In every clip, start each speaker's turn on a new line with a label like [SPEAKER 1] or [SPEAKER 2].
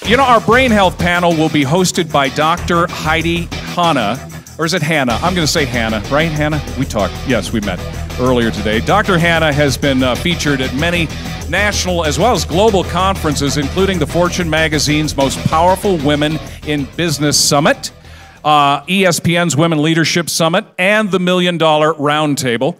[SPEAKER 1] You know, our brain health panel will be hosted by Dr. Heidi Hanna, or is it Hannah? I'm going to say Hannah, right, Hannah? We talked, yes, we met earlier today. Dr. Hanna has been featured at many national as well as global conferences, including the Fortune magazine's Most Powerful Women in Business Summit, ESPN's Women Leadership Summit, and the $1 Million Roundtable.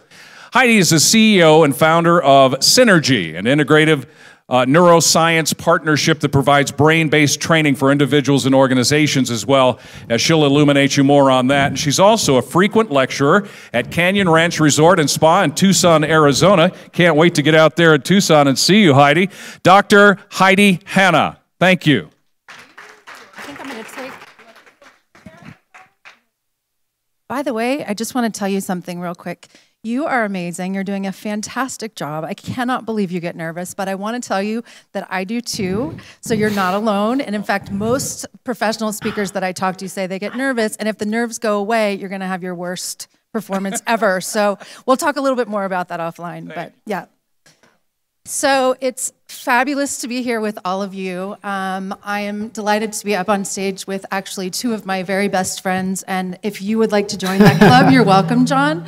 [SPEAKER 1] Heidi is the CEO and founder of Synergy, an integrative neuroscience partnership that provides brain-based training for individuals and organizations, as well as she'll illuminate you more on that. And she's also a frequent lecturer at Canyon Ranch Resort and Spa in Tucson, Arizona. Can't wait to get out there in Tucson and see you, Heidi. Dr. Heidi Hanna, thank you.
[SPEAKER 2] I think I'm going to take... By the way, I just want to tell you something real quick. You are amazing. You're doing a fantastic job. I cannot believe you get nervous, but I want to tell you that I do too, so you're not alone. And in fact, most professional speakers that I talk to say they get nervous, and if the nerves go away, you're going to have your worst performance ever. So we'll talk a little bit more about that offline, but yeah. So it's fabulous to be here with all of you. I am delighted to be up on stage with actually two of my very best friends, and if you would like to join that club, you're welcome, John.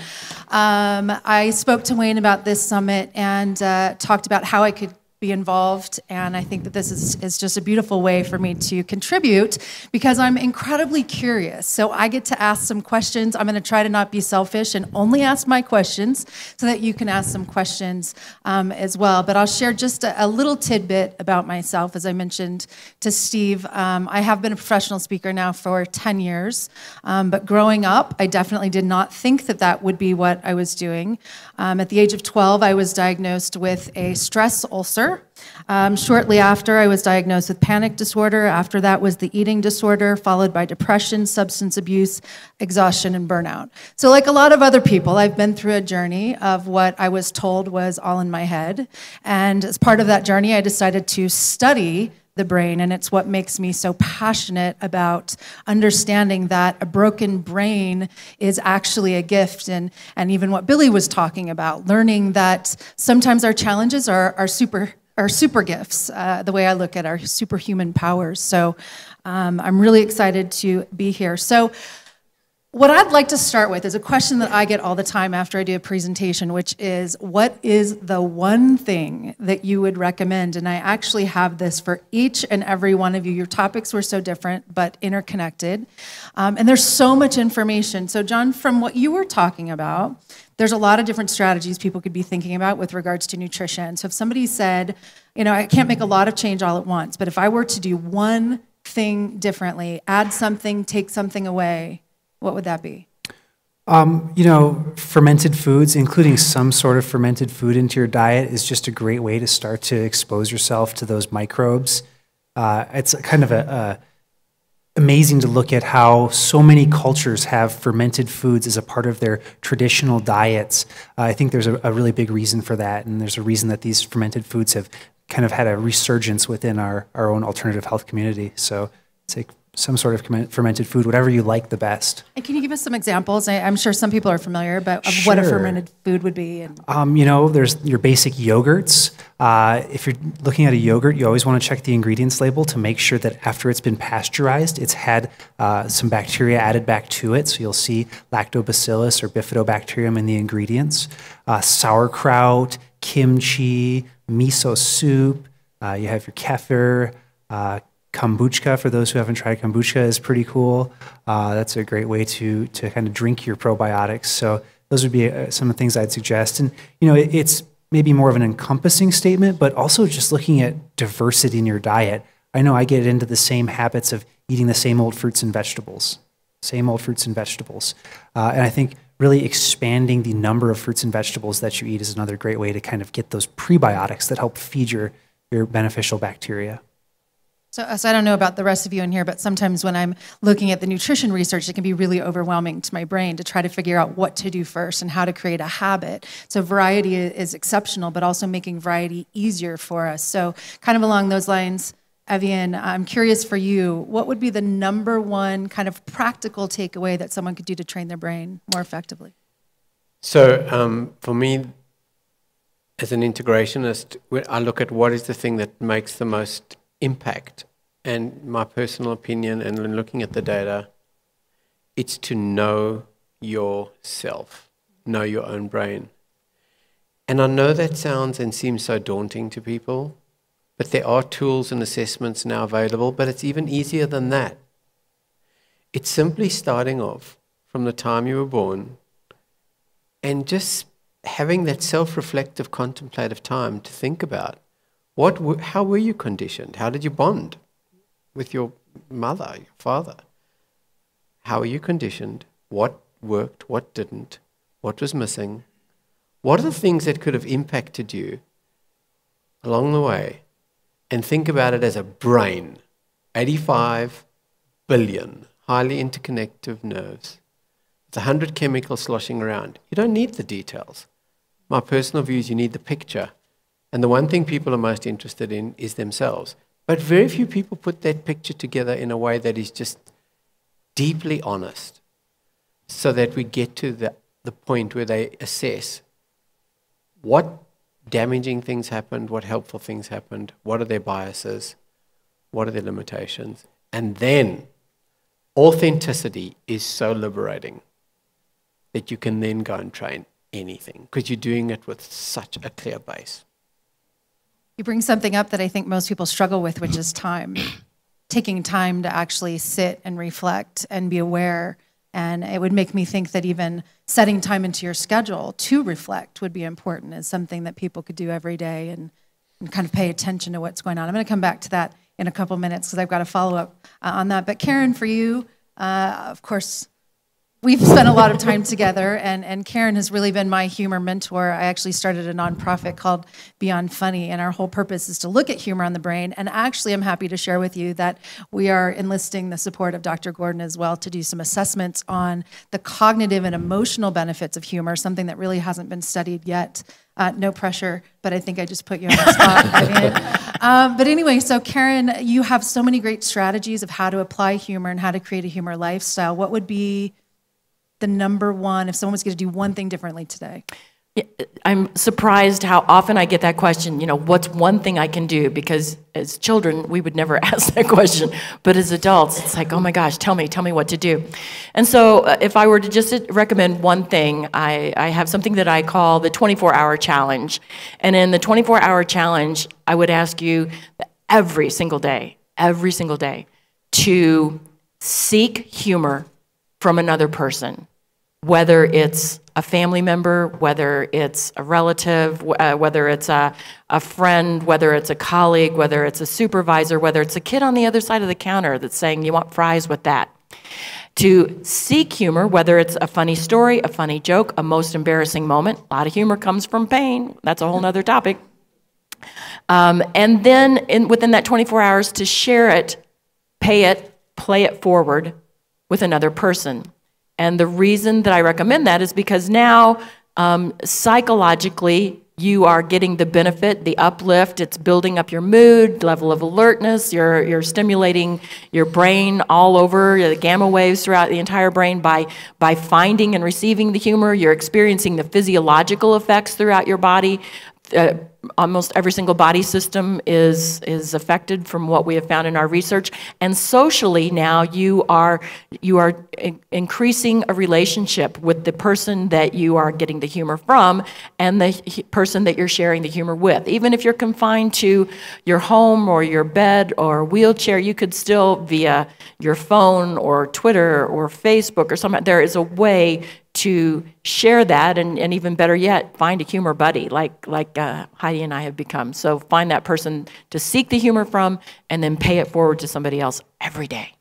[SPEAKER 2] I spoke to Wayne about this summit and talked about how I could be involved, and I think that this is just a beautiful way for me to contribute because I'm incredibly curious. So I get to ask some questions. I'm going to try to not be selfish and only ask my questions so that you can ask some questions as well. But I'll share just a little tidbit about myself. As I mentioned to Steve, I have been a professional speaker now for 10 years, but growing up, I definitely did not think that that would be what I was doing. At the age of 12, I was diagnosed with a stress ulcer. Shortly after, I was diagnosed with panic disorder. After that was the eating disorder, followed by depression, substance abuse, exhaustion, and burnout. So like a lot of other people, I've been through a journey of what I was told was all in my head. And as part of that journey, I decided to study the brain, and it's what makes me so passionate about understanding that a broken brain is actually a gift, and even what Billy was talking about, learning that sometimes our challenges are super gifts, the way I look at our superhuman powers. So I'm really excited to be here. So what I'd like to start with is a question that I get all the time after I do a presentation, which is, what is the one thing that you would recommend? And I actually have this for each and every one of you. Your topics were so different, but interconnected. And there's so much information. So John, from what you were talking about, there's a lot of different strategies people could be thinking about with regards to nutrition. So if somebody said, you know, I can't make a lot of change all at once, but if I were to do one thing differently, add something, take something away, what would that be?
[SPEAKER 3] You know, fermented foods, including some sort of fermented food into your diet, is just a great way to start to expose yourself to those microbes. It's kind of amazing to look at how so many cultures have fermented foods as a part of their traditional diets. I think there's a really big reason for that, and there's a reason that these fermented foods have kind of had a resurgence within our own alternative health community. So it's like some sort of fermented food, whatever you like the best.
[SPEAKER 2] And can you give us some examples? I'm sure some people are familiar, but of what a fermented food would be. And
[SPEAKER 3] you know, there's your basic yogurts. If you're looking at a yogurt, you always want to check the ingredients label to make sure that after it's been pasteurized, it's had some bacteria added back to it. So you'll see lactobacillus or bifidobacterium in the ingredients. Sauerkraut, kimchi, miso soup. You have your kefir. Kombucha, for those who haven't tried kombucha, is pretty cool. That's a great way to kind of drink your probiotics. So those would be some of the things I'd suggest. And, you know, it's maybe more of an encompassing statement, but also just looking at diversity in your diet. I know I get into the same habits of eating the same old fruits and vegetables. And I think really expanding the number of fruits and vegetables that you eat is another great way to kind of get those prebiotics that help feed your beneficial bacteria.
[SPEAKER 2] So I don't know about the rest of you in here, but sometimes when I'm looking at the nutrition research, it can be really overwhelming to my brain to try to figure out what to do first and how to create a habit. So variety is exceptional, but also making variety easier for us. So kind of along those lines, Evian, I'm curious for you, what would be the #1 kind of practical takeaway that someone could do to train their brain more effectively?
[SPEAKER 4] So for me, as an integrationist, I look at what is the thing that makes the most impact. And my personal opinion, and in looking at the data, it's to know yourself, know your own brain. And I know that sounds and seems so daunting to people, but there are tools and assessments now available, but it's even easier than that. It's simply starting off from the time you were born and just having that self-reflective, contemplative time to think about how were you conditioned? How did you bond with your mother, your father? How were you conditioned? What worked? What didn't? What was missing? What are the things that could have impacted you along the way? And think about it as a brain. 85 billion highly interconnected nerves. It's 100 chemicals sloshing around. You don't need the details. My personal view is you need the picture. And the one thing people are most interested in is themselves. But very few people put that picture together in a way that is just deeply honest, so that we get to the point where they assess what damaging things happened, what helpful things happened, what are their biases, what are their limitations. And then authenticity is so liberating that you can then go and train anything, because you're doing it with such a clear base.
[SPEAKER 2] You bring something up that I think most people struggle with, which is time. Taking time to actually sit and reflect and be aware. And it would make me think that even setting time into your schedule to reflect would be important, as something that people could do every day and kind of pay attention to what's going on. I'm going to come back to that in a couple minutes because I've got a follow-up on that. But Karen, for you, of course, we've spent a lot of time together, and Karen has really been my humor mentor. I actually started a nonprofit called Beyond Funny, and our whole purpose is to look at humor on the brain. And actually, I'm happy to share with you that we are enlisting the support of Dr. Gordon as well to do some assessments on the cognitive and emotional benefits of humor, something that really hasn't been studied yet. No pressure, but I think I just put you on the spot. But anyway, so Karen, you have so many great strategies of how to apply humor and how to create a humor lifestyle. What would be the #1 if someone was going to do one thing differently today?
[SPEAKER 5] I'm surprised how often I get that question, you know, what's one thing I can do? Because as children, we would never ask that question. But as adults, it's like, oh my gosh, tell me what to do. And so if I were to just recommend one thing, I have something that I call the 24-hour challenge. And in the 24-hour challenge, I would ask you every single day, to seek humor from another person, whether it's a family member, whether it's a relative, whether it's a friend, whether it's a colleague, whether it's a supervisor, whether it's a kid on the other side of the counter that's saying, you want fries with that. To seek humor, whether it's a funny story, a funny joke, a most embarrassing moment. A lot of humor comes from pain. That's a whole nother topic. And then within that 24 hours to share it, pay it, play it forward with another person. And the reason that I recommend that is because now psychologically you are getting the benefit, the uplift. It's building up your mood, level of alertness. You're stimulating your brain all over, the gamma waves throughout the entire brain by finding and receiving the humor. You're experiencing the physiological effects throughout your body. Almost every single body system is affected from what we have found in our research. And socially now you are increasing a relationship with the person that you are getting the humor from and the person that you're sharing the humor with. Even if you're confined to your home or your bed or wheelchair, you could still via your phone or Twitter or Facebook or something, there is a way to share that, and even better yet, find a humor buddy like Heidi and I have become. So find that person to seek the humor from and then pay it forward to somebody else every day.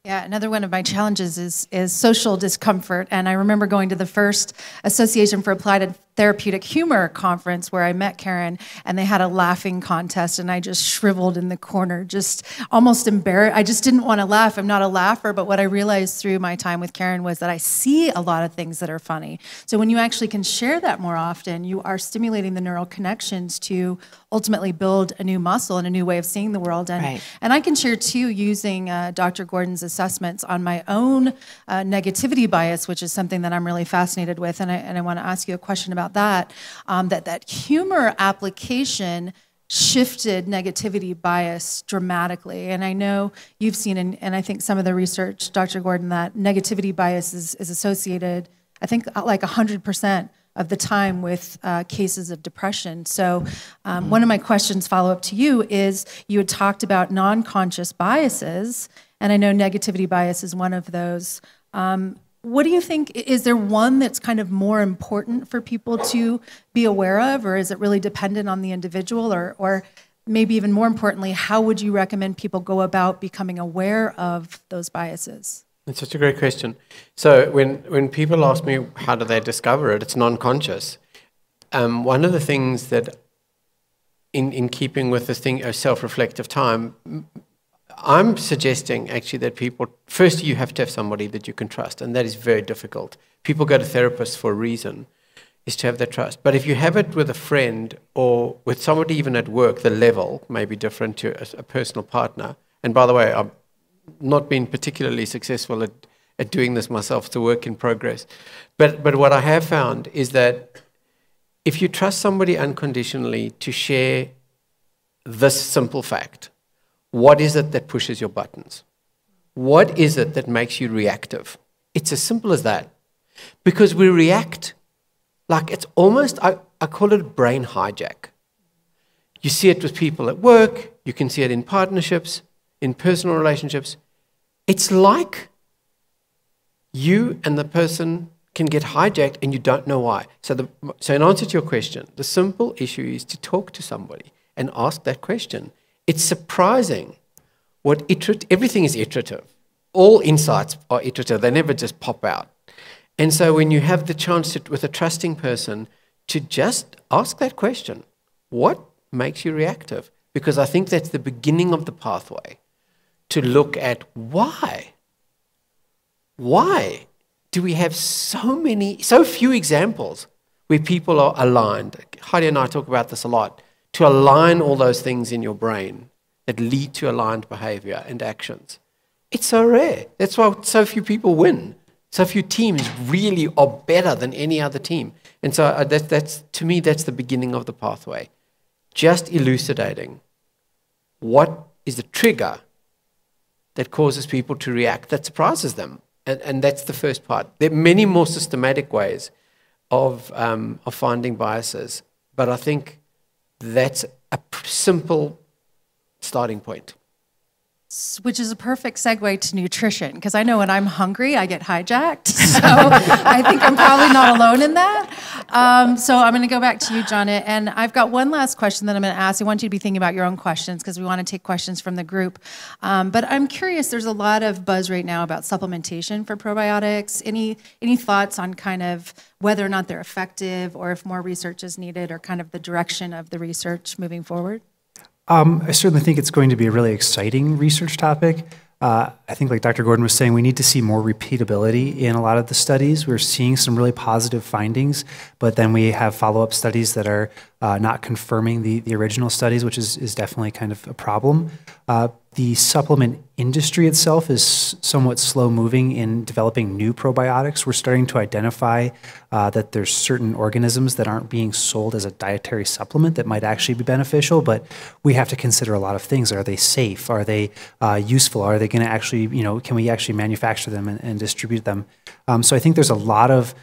[SPEAKER 2] Yeah, another one of my challenges is social discomfort. And I remember going to the first Association for Applied Therapeutic Humor conference where I met Karen, and they had a laughing contest, and I just shriveled in the corner, just almost embarrassed. I just didn't want to laugh. I'm not a laugher, but what I realized through my time with Karen was that I see a lot of things that are funny. So when you actually can share that more often, you are stimulating the neural connections to ultimately build a new muscle and a new way of seeing the world. And, and I can share too, using Dr. Gordon's assessments on my own negativity bias, which is something that I'm really fascinated with. And I want to ask you a question about that, that humor application shifted negativity bias dramatically. And I know you've seen, and I think some of the research, Dr. Gordon, that negativity bias is associated, I think like 100% of the time with cases of depression. So one of my questions follow up to you is, you had talked about non-conscious biases, and I know negativity bias is one of those. What do you think, is there one that's kind of more important for people to be aware of, or is it really dependent on the individual, or maybe even more importantly, how would you recommend people go about becoming aware of those biases?
[SPEAKER 4] It's such a great question. So when people ask me how do they discover it, it's non-conscious. One of the things that, in keeping with this thing of self-reflective time, I'm suggesting actually that people, first you have to have somebody that you can trust, and that is very difficult. People go to therapists for a reason, is to have that trust. But if you have it with a friend or with somebody even at work, the level may be different to a personal partner. And by the way, I've not been particularly successful at doing this myself. It's a work in progress. But what I have found is that if you trust somebody unconditionally to share this simple fact, what is it that pushes your buttons? What is it that makes you reactive? It's as simple as that. Because we react like it's almost, I call it a brain hijack. You see it with people at work, you can see it in partnerships, in personal relationships. It's like you and the person can get hijacked and you don't know why. So in answer to your question, the simple issue is to talk to somebody and ask that question. It's surprising what everything is iterative. All insights are iterative. They never just pop out. And so when you have the chance to, with a trusting person, to just ask that question, what makes you reactive? Because I think that's the beginning of the pathway to look at why. Why do we have so few examples where people are aligned? Heidi and I talk about this a lot. To align all those things in your brain that lead to aligned behavior and actions. It's so rare. That's why so few people win. So few teams really are better than any other team. And so that's to me, that's the beginning of the pathway. Just elucidating what is the trigger that causes people to react, that surprises them. And that's the first part. There are many more systematic ways of finding biases, but I think that's a simple starting point.
[SPEAKER 2] Which is a perfect segue to nutrition, because I know when I'm hungry, I get hijacked. So I think I'm probably not alone in that. So I'm going to go back to you, Janet. And I've got one last question that I'm going to ask. I want you to be thinking about your own questions, because we want to take questions from the group. But I'm curious, there's a lot of buzz right now about supplementation for probiotics. Any thoughts on kind of whether or not they're effective, or if more research is needed, or kind of the direction of the research moving forward?
[SPEAKER 3] I certainly think it's going to be a really exciting research topic. I think, like Dr. Gordon was saying, we need to see more repeatability in a lot of the studies. We're seeing some really positive findings, but then we have follow-up studies that are not confirming the original studies, which is definitely kind of a problem. The supplement industry itself is somewhat slow-moving in developing new probiotics. We're starting to identify that there's certain organisms that aren't being sold as a dietary supplement that might actually be beneficial, but we have to consider a lot of things. Are they safe? Are they useful? Are they going to actually, can we actually manufacture them and distribute them? So I think there's a lot of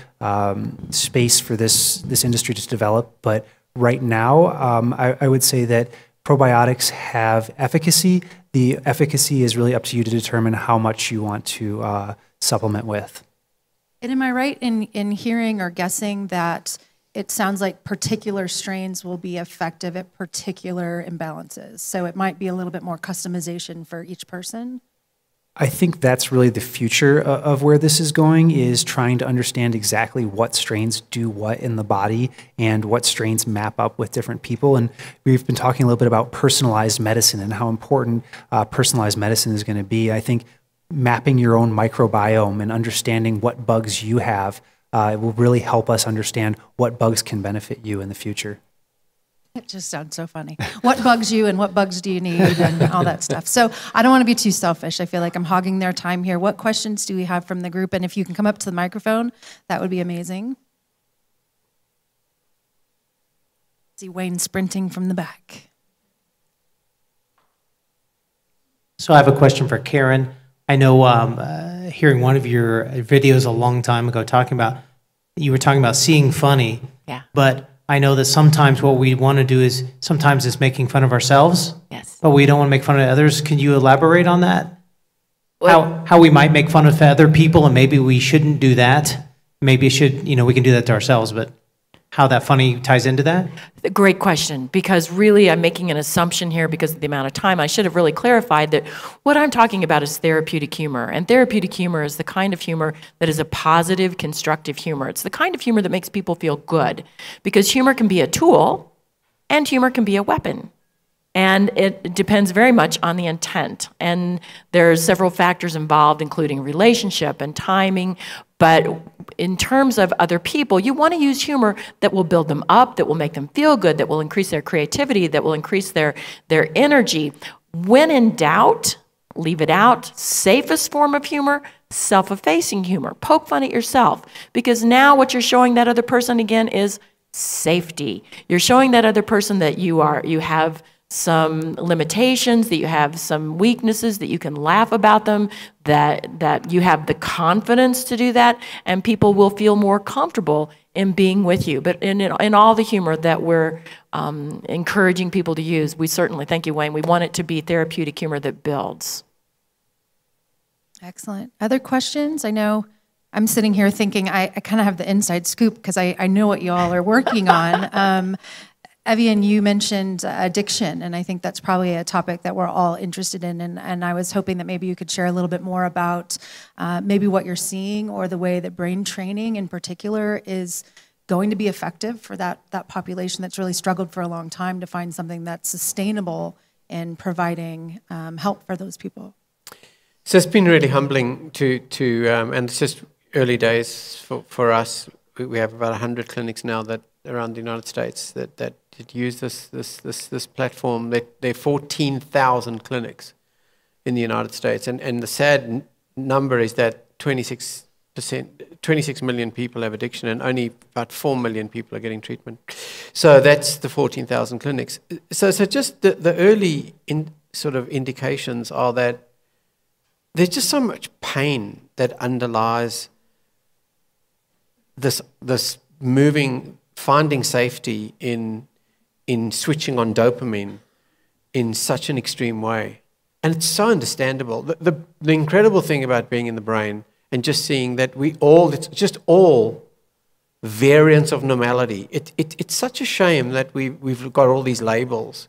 [SPEAKER 3] space for this industry to develop, but right now I would say that probiotics have efficacy. The efficacy is really up to you to determine how much you want to supplement with.
[SPEAKER 2] And am I right in hearing or guessing that it sounds like particular strains will be effective at particular imbalances? So it might be a little bit more customization for each person?
[SPEAKER 3] I think that's really the future of where this is going, is trying to understand exactly what strains do what in the body and what strains map up with different people. And we've been talking a little bit about personalized medicine and how important personalized medicine is going to be. I think mapping your own microbiome and understanding what bugs you have will really help us understand what bugs can benefit you in the future.
[SPEAKER 2] It just sounds so funny. What bugs you and what bugs do you need and all that stuff. So I don't want to be too selfish. I feel like I'm hogging their time here. What questions do we have from the group? And if you can come up to the microphone, that would be amazing. See Wayne sprinting from the back.
[SPEAKER 6] So I have a question for Karen. I know hearing one of your videos a long time ago you were talking about seeing funny.
[SPEAKER 5] Yeah.
[SPEAKER 6] But I know that sometimes what we want to do is sometimes it's making fun of ourselves.
[SPEAKER 5] Yes.
[SPEAKER 6] But we don't want to make fun of others. Can you elaborate on that?
[SPEAKER 5] Well,
[SPEAKER 6] How we might make fun of other people and maybe we shouldn't do that. Maybe it should, we can do that to ourselves, but how that funny ties into that?
[SPEAKER 5] Great question, because really I'm making an assumption here because of the amount of time. I should have really clarified that what I'm talking about is therapeutic humor. And therapeutic humor is the kind of humor that is a positive, constructive humor. It's the kind of humor that makes people feel good, because humor can be a tool and humor can be a weapon. And it depends very much on the intent. And there's several factors involved, including relationship and timing. But in terms of other people, you want to use humor that will build them up, that will make them feel good, that will increase their creativity, that will increase their energy. When in doubt, leave it out. Safest form of humor, self-effacing humor. Poke fun at yourself. Because now what you're showing that other person again is safety. You're showing that other person that you have some limitations, that you have some weaknesses, that you can laugh about them, that you have the confidence to do that, and people will feel more comfortable in being with you. But in all the humor that we're encouraging people to use, we certainly, thank you, Wayne, we want it to be therapeutic humor that builds.
[SPEAKER 2] Excellent. Other questions? I know I'm sitting here thinking I kind of have the inside scoop because I know what you all are working on. Evian, you mentioned addiction, and I think that's probably a topic that we're all interested in, and I was hoping that maybe you could share a little bit more about maybe what you're seeing or the way that brain training in particular is going to be effective for that population that's really struggled for a long time to find something that's sustainable in providing help for those people.
[SPEAKER 4] So it's been really humbling to and it's just early days for us. We have about 100 clinics now that around the United States that use this platform. There are 14,000 clinics in the United States, and the sad number is that 26 million people have addiction, and only about 4 million people are getting treatment. So that's the 14,000 clinics. So just the early sort of indications are that there's just so much pain that underlies this finding safety in switching on dopamine in such an extreme way. And it's so understandable. The incredible thing about being in the brain and just seeing that it's just all variants of normality. It's such a shame that we've got all these labels,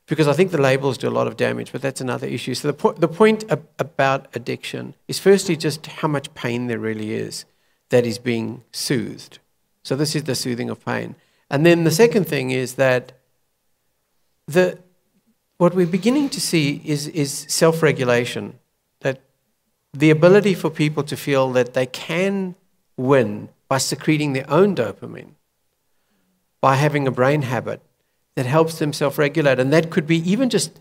[SPEAKER 4] because I think the labels do a lot of damage, but that's another issue. So the point about addiction is firstly just how much pain there really is that is being soothed. So this is the soothing of pain. And then the second thing is that what we're beginning to see is self-regulation, that the ability for people to feel that they can win by secreting their own dopamine, by having a brain habit that helps them self-regulate. And that could be even just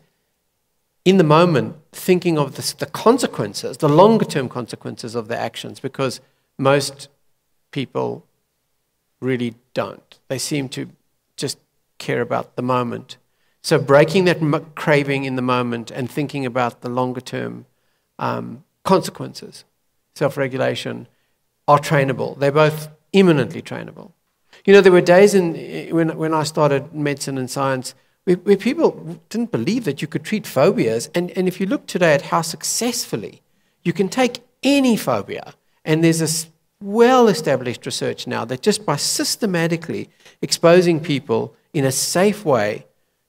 [SPEAKER 4] in the moment thinking of the consequences, the longer-term consequences of their actions, because most people really don't. They seem to just care about the moment. So breaking that craving in the moment and thinking about the longer-term consequences, self-regulation, are trainable. They're both imminently trainable. You know, there were days when I started medicine and science where people didn't believe that you could treat phobias. And if you look today at how successfully you can take any phobia, and there's this well-established research now that just by systematically exposing people in a safe way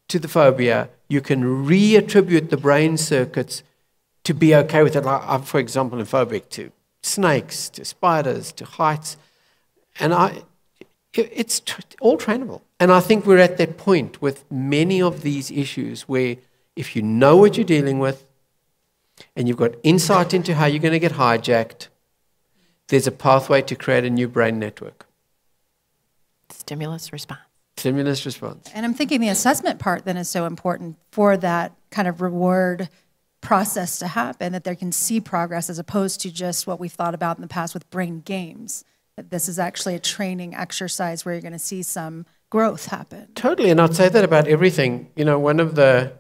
[SPEAKER 4] to the phobia, you can reattribute the brain circuits to be okay with it. Like I'm, for example, phobic to snakes, to spiders, to heights, and it's all trainable. And I think we're at that point with many of these issues where if you know what you're dealing with and you've got insight into how you're going to get hijacked, there's a pathway to create a new brain network.
[SPEAKER 5] Stimulus response.
[SPEAKER 4] Stimulus response.
[SPEAKER 2] And I'm thinking the assessment part then is so important for that kind of reward process to happen, that they can see progress as opposed to just what we've thought about in the past with brain games. That this is actually a training exercise where you're going to see some growth happen.
[SPEAKER 4] Totally, and I'd say that about everything. You know, one of the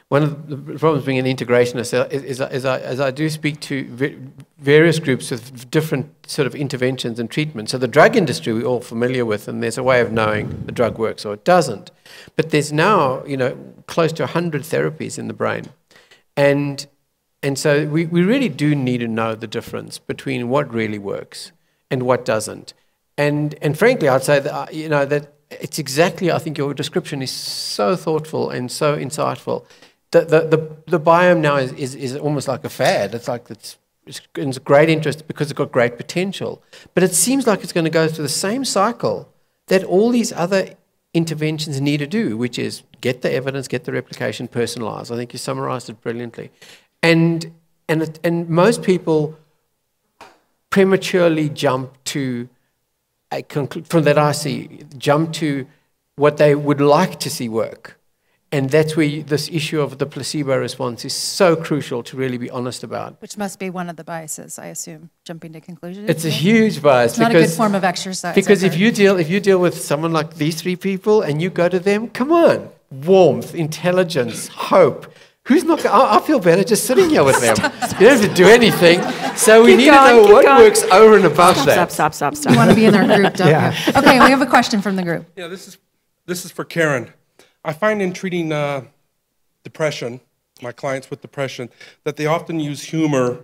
[SPEAKER 4] problems being an integrationist is I do speak to various groups with different sort of interventions and treatments. So the drug industry we're all familiar with, and there's a way of knowing the drug works or it doesn't. But there's now, you know, close to 100 therapies in the brain. And so we really do need to know the difference between what really works and what doesn't. And frankly, I'd say that, you know, that it's exactly, I think your description is so thoughtful and so insightful. The biome now is almost like a fad. It's like it's great interest because it's got great potential. But it seems like it's going to go through the same cycle that all these other interventions need to do, which is get the evidence, get the replication, personalize. I think you summarized it brilliantly. And most people prematurely jump to from that I see, jump to what they would like to see work. And that's where this issue of the placebo response is so crucial to really be honest about.
[SPEAKER 2] Which must be one of the biases, I assume, jumping to conclusions.
[SPEAKER 4] It's a huge bias.
[SPEAKER 2] It's not a good form of exercise.
[SPEAKER 4] Because if you deal with someone like these three people and you go to them, come on, warmth, intelligence, hope. Who's not? I feel better just sitting here with them. You don't have to do anything. So we need to know what works over and above that.
[SPEAKER 5] Stop.
[SPEAKER 2] You want to be in their group, don't you? Okay, we have a question from the group.
[SPEAKER 7] Yeah, this is for Karen. I find in treating depression, my clients with depression, that they often use humor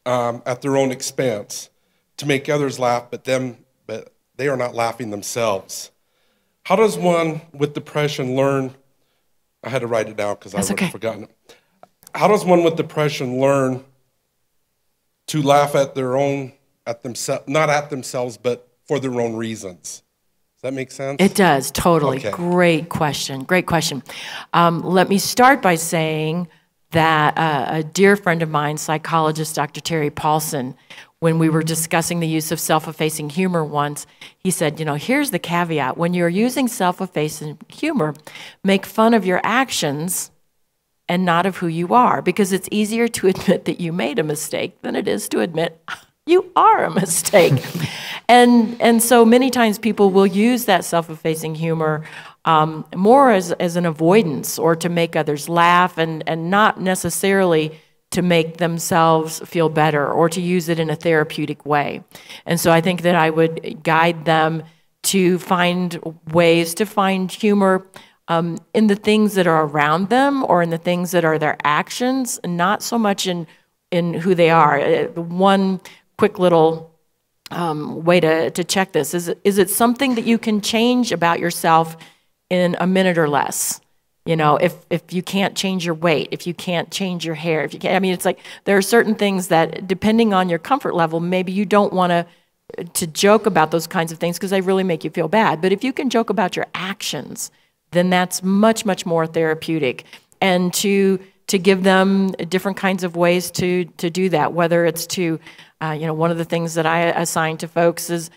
[SPEAKER 7] at their own expense to make others laugh, but they are not laughing themselves. How does one with depression learn? I had to write it down because I would have forgotten it. How does one with depression learn to laugh at themselves, not at themselves, but for their own reasons? Does that make sense?
[SPEAKER 5] It does, totally.
[SPEAKER 7] Okay.
[SPEAKER 5] Great question. Let me start by saying that a dear friend of mine, psychologist Dr. Terry Paulson, when we were discussing the use of self-effacing humor once, he said, you know, here's the caveat. When you're using self-effacing humor, make fun of your actions and not of who you are, because it's easier to admit that you made a mistake than it is to admit you are a mistake. and so many times people will use that self-effacing humor more as an avoidance or to make others laugh and not necessarily to make themselves feel better or to use it in a therapeutic way. And so I think that I would guide them to find ways to find humor in the things that are around them or in the things that are their actions, not so much in who they are. One quick little way to check this is it something that you can change about yourself in a minute or less? You know, if you can't change your weight, if you can't change your hair, if you can't, I mean, it's like there are certain things that, depending on your comfort level, maybe you don't want to joke about those kinds of things because they really make you feel bad. But if you can joke about your actions, then that's much, much more therapeutic. And to give them different kinds of ways to do that, whether it's to, you know, one of the things that I assign to folks is,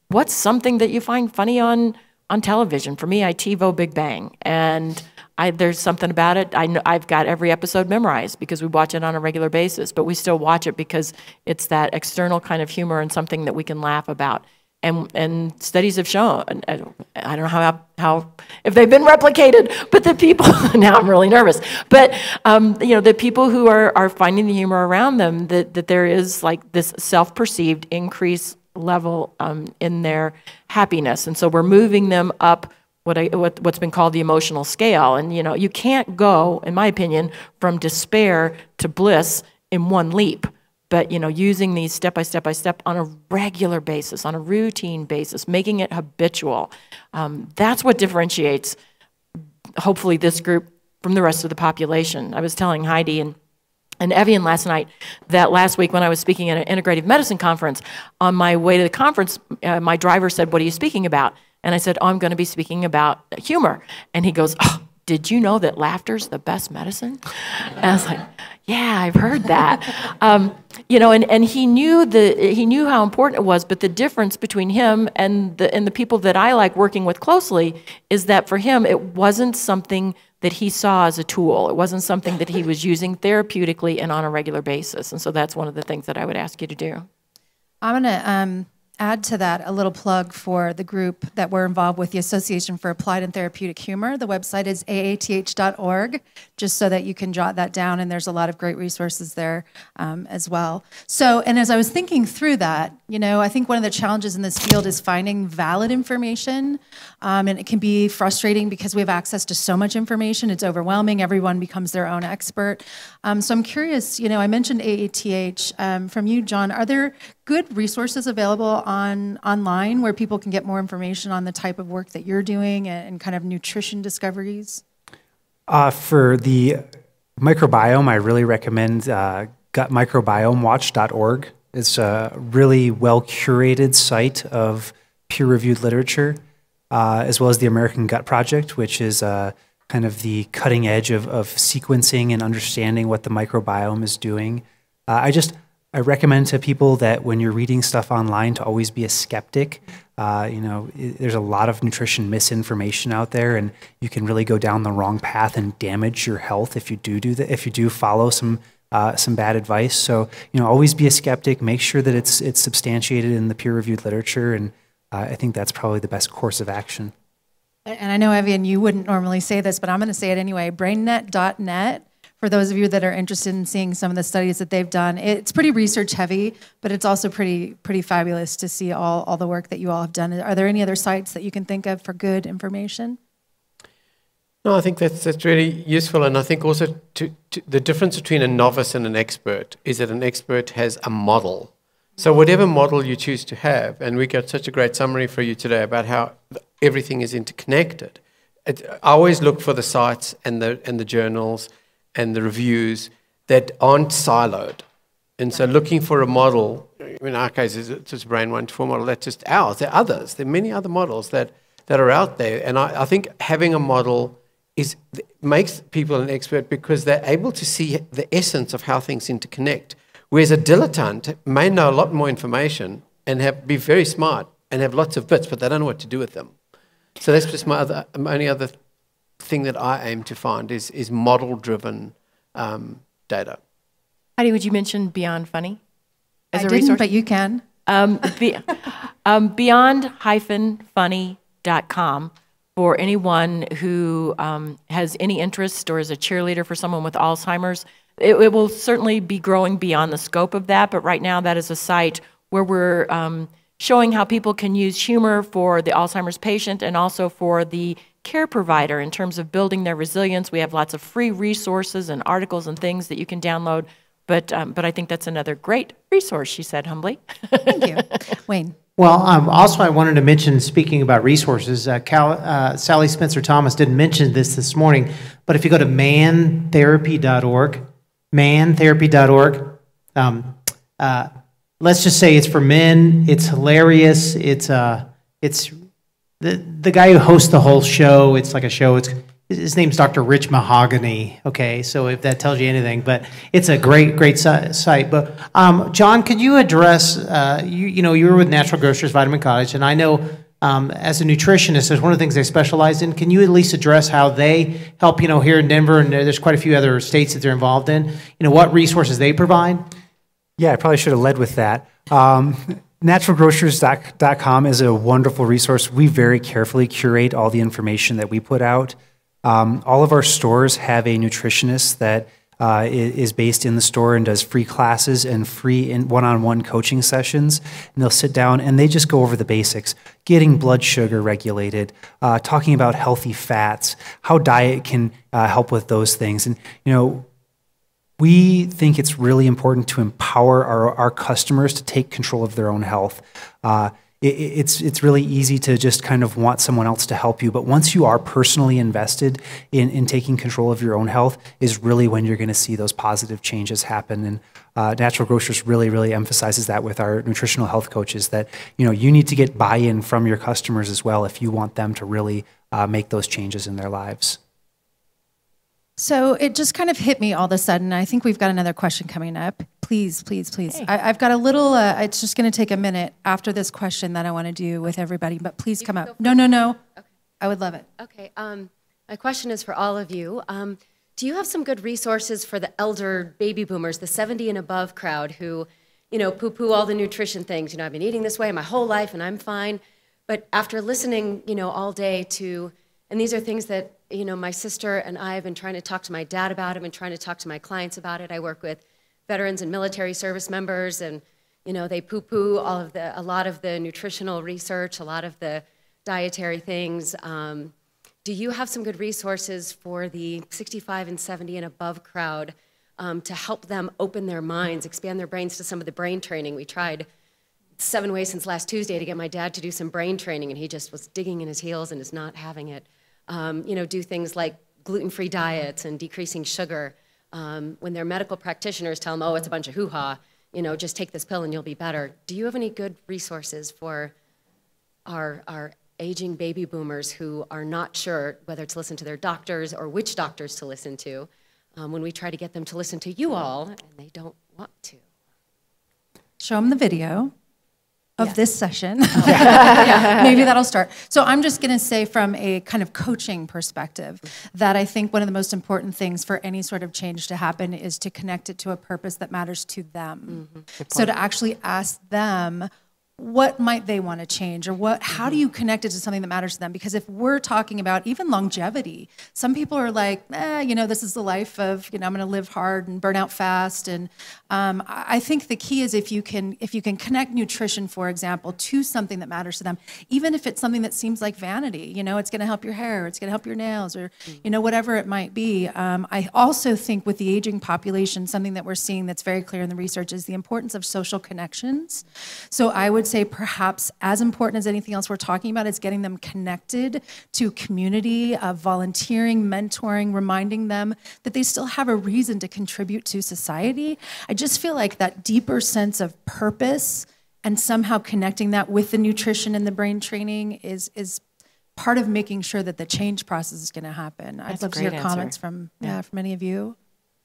[SPEAKER 5] what's something that you find funny on television? For me, I TiVo Big Bang, and there's something about it. I've got every episode memorized because we watch it on a regular basis, but we still watch it because it's that external kind of humor and something that we can laugh about. And studies have shown, I don't know how if they've been replicated, but the people, now I'm really nervous, but you know, the people who are finding the humor around them, that there is like this self-perceived increase level in their happiness. And so we're moving them up what's been called the emotional scale. And you know, you can't go, in my opinion, from despair to bliss in one leap. But you know, using these step by step on a regular basis, on a routine basis, making it habitual, that's what differentiates, hopefully, this group from the rest of the population. I was telling Heidi and Evian last night that last week when I was speaking at an integrative medicine conference, on my way to the conference, my driver said, "What are you speaking about?" And I said, "Oh, I'm going to be speaking about humor." And he goes, "Oh, did you know that laughter's the best medicine?" And I was like, "Yeah, I've heard that." You know, and he knew how important it was. But the difference between him and the people that I like working with closely is that for him, it wasn't something that he saw as a tool. It wasn't something that he was using therapeutically and on a regular basis. And so that's one of the things that I would ask you to do.
[SPEAKER 2] I'm going to add to that a little plug for the group that we're involved with, the Association for Applied and Therapeutic Humor. The website is aath.org, just so that you can jot that down, and there's a lot of great resources there as well. So, and as I was thinking through that, you know, I think one of the challenges in this field is finding valid information, and it can be frustrating because we have access to so much information. It's overwhelming. Everyone becomes their own expert. So I'm curious, you know, I mentioned AATH. From you, John, are there good resources available online where people can get more information on the type of work that you're doing and kind of nutrition discoveries?
[SPEAKER 3] For the microbiome, I really recommend gutmicrobiomewatch.org. It's a really well-curated site of peer-reviewed literature, as well as the American Gut Project, which is kind of the cutting edge of sequencing and understanding what the microbiome is doing. I recommend to people that when you're reading stuff online to always be a skeptic. You know, there's a lot of nutrition misinformation out there, and you can really go down the wrong path and damage your health if you do follow some bad advice. So, you know, always be a skeptic. Make sure that it's substantiated in the peer-reviewed literature, and I think that's probably the best course of action.
[SPEAKER 2] And I know, Evian, you wouldn't normally say this, but I'm going to say it anyway. BrainNet.net. For those of you that are interested in seeing some of the studies that they've done, it's pretty research heavy, but it's also pretty fabulous to see all the work that you all have done. Are there any other sites that you can think of for good information?
[SPEAKER 4] No, I think that's really useful, and I think also the difference between a novice and an expert is that an expert has a model. So whatever model you choose to have, and we got such a great summary for you today about how everything is interconnected. I always look for the sites and the journals and the reviews that aren't siloed. And so looking for a model, in our case, it's just Brain 124 model, that's just ours. There are others. There are many other models that are out there. And I think having a model makes people an expert because they're able to see the essence of how things interconnect. Whereas a dilettante may know a lot more information and be very smart and have lots of bits, but they don't know what to do with them. So that's just my only other thing that I aim to find is model-driven data.
[SPEAKER 5] Heidi, would you mention Beyond Funny as
[SPEAKER 2] I
[SPEAKER 5] a
[SPEAKER 2] didn't,
[SPEAKER 5] resource?
[SPEAKER 2] but you can.
[SPEAKER 5] Beyond-funny.com for anyone who has any interest or is a cheerleader for someone with Alzheimer's. It will certainly be growing beyond the scope of that, but right now that is a site where we're showing how people can use humor for the Alzheimer's patient and also for the care provider in terms of building their resilience. We have lots of free resources and articles and things that you can download, but I think that's another great resource, she said humbly.
[SPEAKER 2] Thank you. Wayne.
[SPEAKER 6] Well, also I wanted to mention, speaking about resources, Sally Spencer-Thomas didn't mention this morning, but if you go to mantherapy.org, let's just say it's for men. It's hilarious. It's the guy who hosts the whole show. It's like a show. His name's Dr. Rich Mahogany. Okay, so if that tells you anything, but it's a great site. But John, could you address? You know, you were with Natural Grocers Vitamin Cottage, and I know as a nutritionist, there's one of the things they specialize in. Can you at least address how they help? You know, here in Denver, and there's quite a few other states that they're involved in. You know, what resources they provide?
[SPEAKER 3] Yeah, I probably should have led with that. Naturalgrocers.com is a wonderful resource. We very carefully curate all the information that we put out. All of our stores have a nutritionist that is based in the store and does free classes and free one-on-one coaching sessions. And they'll sit down and they just go over the basics, getting blood sugar regulated, talking about healthy fats, how diet can help with those things. And, you know, we think it's really important to empower our customers to take control of their own health. It's really easy to just kind of want someone else to help you, but once you are personally invested in taking control of your own health is really when you're going to see those positive changes happen. And Natural Grocers really emphasizes that with our nutritional health coaches, that you need to get buy-in from your customers as well if you want them to really make those changes in their lives.
[SPEAKER 2] So it just kind of hit me all of a sudden. I think we've got another question coming up. Please.
[SPEAKER 5] Hey.
[SPEAKER 2] I've got a little, it's just going to take a minute after this question that I want to do with everybody, but please come up. No. Okay. I would love it.
[SPEAKER 8] Okay. My question is for all of you. Do you have some good resources for the elder baby boomers, the 70 and above crowd who, poo-poo all the nutrition things? I've been eating this way my whole life and I'm fine. But after listening, all day to, and these are things that, my sister and I have been trying to talk to my dad about. I've been trying to talk to my clients about it. I work with veterans and military service members, and they poo-poo a lot of the nutritional research, a lot of the dietary things. Do you have some good resources for the 65 and 70 and above crowd to help them open their minds, expand their brains to some of the brain training? We tried 7 ways since last Tuesday to get my dad to do some brain training, and he just was digging in his heels and is not having it. Do things like gluten-free diets and decreasing sugar. When their medical practitioners tell them, oh, it's a bunch of hoo-ha, just take this pill and you'll be better. Do you have any good resources for our aging baby boomers who are not sure whether to listen to their doctors or which doctors to listen to when we try to get them to listen to you all and they don't want to?
[SPEAKER 2] Show them the video of this session. Maybe that'll start. So I'm just going to say from a kind of coaching perspective that I think one of the most important things for any sort of change to happen is to connect it to a purpose that matters to them. So to actually ask them, what might they want to change, or how do you connect it to something that matters to them? Because if we're talking about even longevity, some people are like, this is the life of, I'm going to live hard and burn out fast. And I think the key is if you can connect nutrition, for example, to something that matters to them, even if it's something that seems like vanity, it's going to help your hair, it's going to help your nails, or, whatever it might be. I also think with the aging population, something that we're seeing that's very clear in the research is the importance of social connections. So I would say perhaps as important as anything else we're talking about is getting them connected to community, volunteering, mentoring, reminding them that they still have a reason to contribute to society. I just feel like that deeper sense of purpose and somehow connecting that with the nutrition and the brain training is part of making sure that the change process is going to happen. I'd love to hear comments from any of you.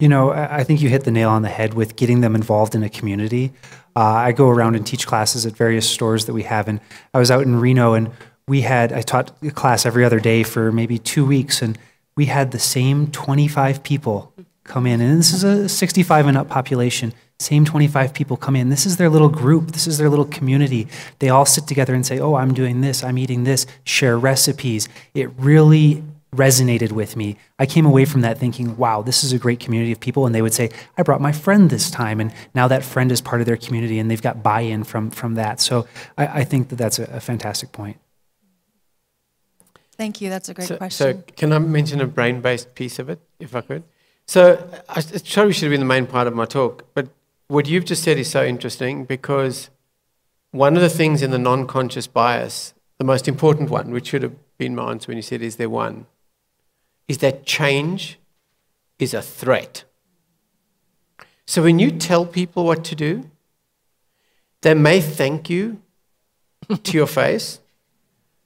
[SPEAKER 3] I think you hit the nail on the head with getting them involved in a community. I go around and teach classes at various stores that we have, and I was out in Reno, and I taught a class every other day for maybe 2 weeks, and we had the same 25 people come in, and this is a 65 and up population. Same 25 people come in. This is their little group. This is their little community. They all sit together and say, oh, I'm doing this, I'm eating this, share recipes. It really resonated with me. I came away from that thinking, wow, this is a great community of people. And they would say, I brought my friend this time. And now that friend is part of their community and they've got buy-in from that. So I think that's a fantastic point.
[SPEAKER 2] Thank you. That's a great question.
[SPEAKER 4] So can I mention a brain-based piece of it, if I could? So it probably should have been the main part of my talk, but what you've just said is so interesting because one of the things in the non-conscious bias, the most important one, which should have been my answer when you said, is there one, is that change is a threat. So when you tell people what to do, they may thank you to your face,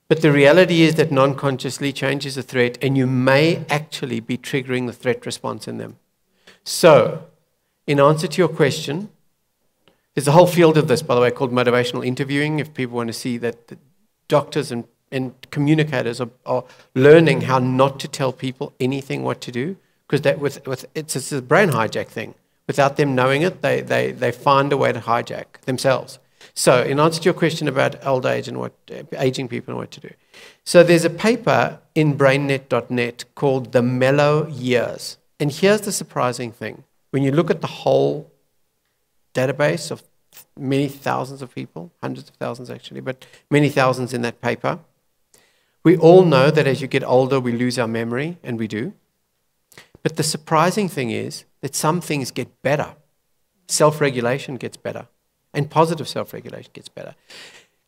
[SPEAKER 4] but the reality is that non-consciously change is a threat, and you may actually be triggering the threat response in them. So, in answer to your question, there's a whole field of this, by the way, called motivational interviewing, if people want to see that the doctors and communicators are learning how not to tell people anything what to do, because it's a brain hijack thing. Without them knowing it, they find a way to hijack themselves. So in answer to your question about old age and aging people and what to do. So there's a paper in brainnet.net called The Mellow Years. And here's the surprising thing. When you look at the whole database of many thousands of people, hundreds of thousands actually, but many thousands in that paper, we all know that as you get older, we lose our memory, and we do. But the surprising thing is that some things get better. Self-regulation gets better, and positive self-regulation gets better.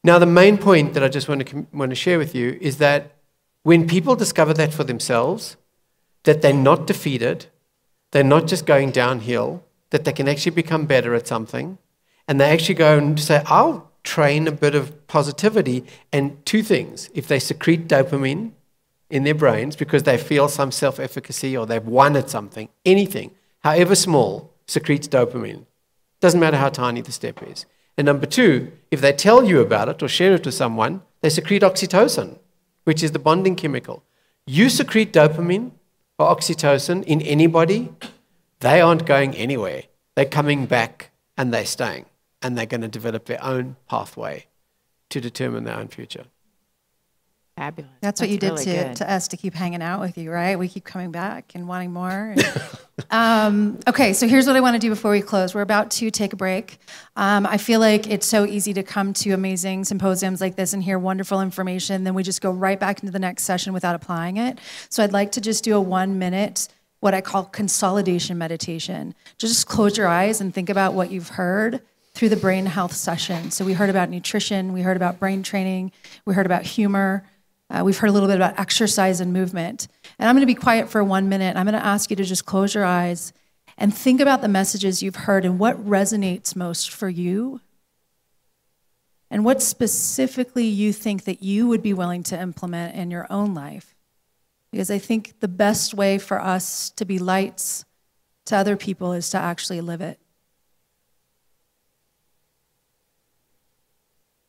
[SPEAKER 4] Now, the main point that I just want to share with you is that when people discover that for themselves, that they're not defeated, they're not just going downhill, that they can actually become better at something, and they actually go and say, I'll train a bit of positivity, and two things. If they secrete dopamine in their brains because they feel some self-efficacy or they've won at something, anything, however small, secretes dopamine. Doesn't matter how tiny the step is. And number two, if they tell you about it or share it with someone, they secrete oxytocin, which is the bonding chemical. You secrete dopamine or oxytocin in anybody, they aren't going anywhere. They're coming back and they're staying. And they're going to develop their own pathway to determine their own future.
[SPEAKER 5] Fabulous.
[SPEAKER 2] That's what you did
[SPEAKER 5] really
[SPEAKER 2] to us to keep hanging out with you, right? We keep coming back and wanting more. Okay, so here's what I want to do before we close. We're about to take a break. I feel like it's so easy to come to amazing symposiums like this and hear wonderful information, then we just go right back into the next session without applying it. So I'd like to just do a 1 minute, what I call consolidation meditation. Just close your eyes and think about what you've heard through the brain health session. So we heard about nutrition, we heard about brain training, we heard about humor, we've heard a little bit about exercise and movement. And I'm gonna be quiet for 1 minute. I'm gonna ask you to just close your eyes and think about the messages you've heard and what resonates most for you and what specifically you think that you would be willing to implement in your own life. Because I think the best way for us to be lights to other people is to actually live it.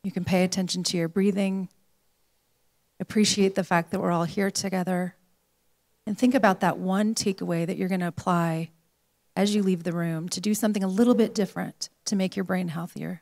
[SPEAKER 2] You can pay attention to your breathing, appreciate the fact that we're all here together, and think about that one takeaway that you're going to apply as you leave the room to do something a little bit different to make your brain healthier.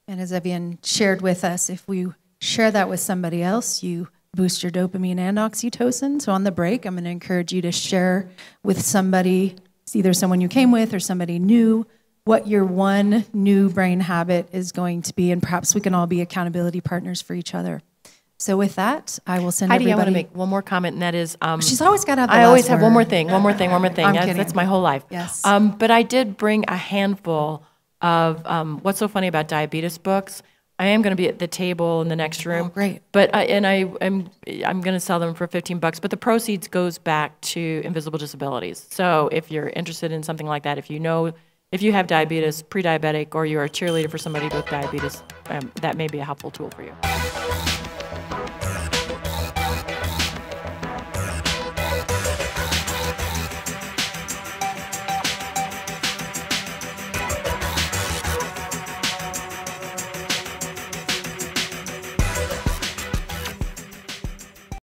[SPEAKER 2] And as Evian shared with us, if we share that with somebody else, you boost your dopamine and oxytocin. So on the break, I'm going to encourage you to share with somebody, it's either someone you came with or somebody new, what your one new brain habit is going to be, and perhaps we can all be accountability partners for each other. So with that, I will send
[SPEAKER 5] Heidi,
[SPEAKER 2] everybody.
[SPEAKER 5] I want to make one more comment, and that is...
[SPEAKER 2] she's always got to have the
[SPEAKER 5] I
[SPEAKER 2] last
[SPEAKER 5] always have
[SPEAKER 2] word.
[SPEAKER 5] one more thing.
[SPEAKER 2] I'm kidding.
[SPEAKER 5] That's my whole life.
[SPEAKER 2] Yes.
[SPEAKER 5] But I did bring a handful of What's So Funny About Diabetes books. I am going to be at the table in the next room.
[SPEAKER 2] Oh, great.
[SPEAKER 5] But I'm going to sell them for $15. But the proceeds goes back to Invisible Disabilities. So if you're interested in something like that, if you have diabetes, pre-diabetic, or you're a cheerleader for somebody with diabetes, that may be a helpful tool for you.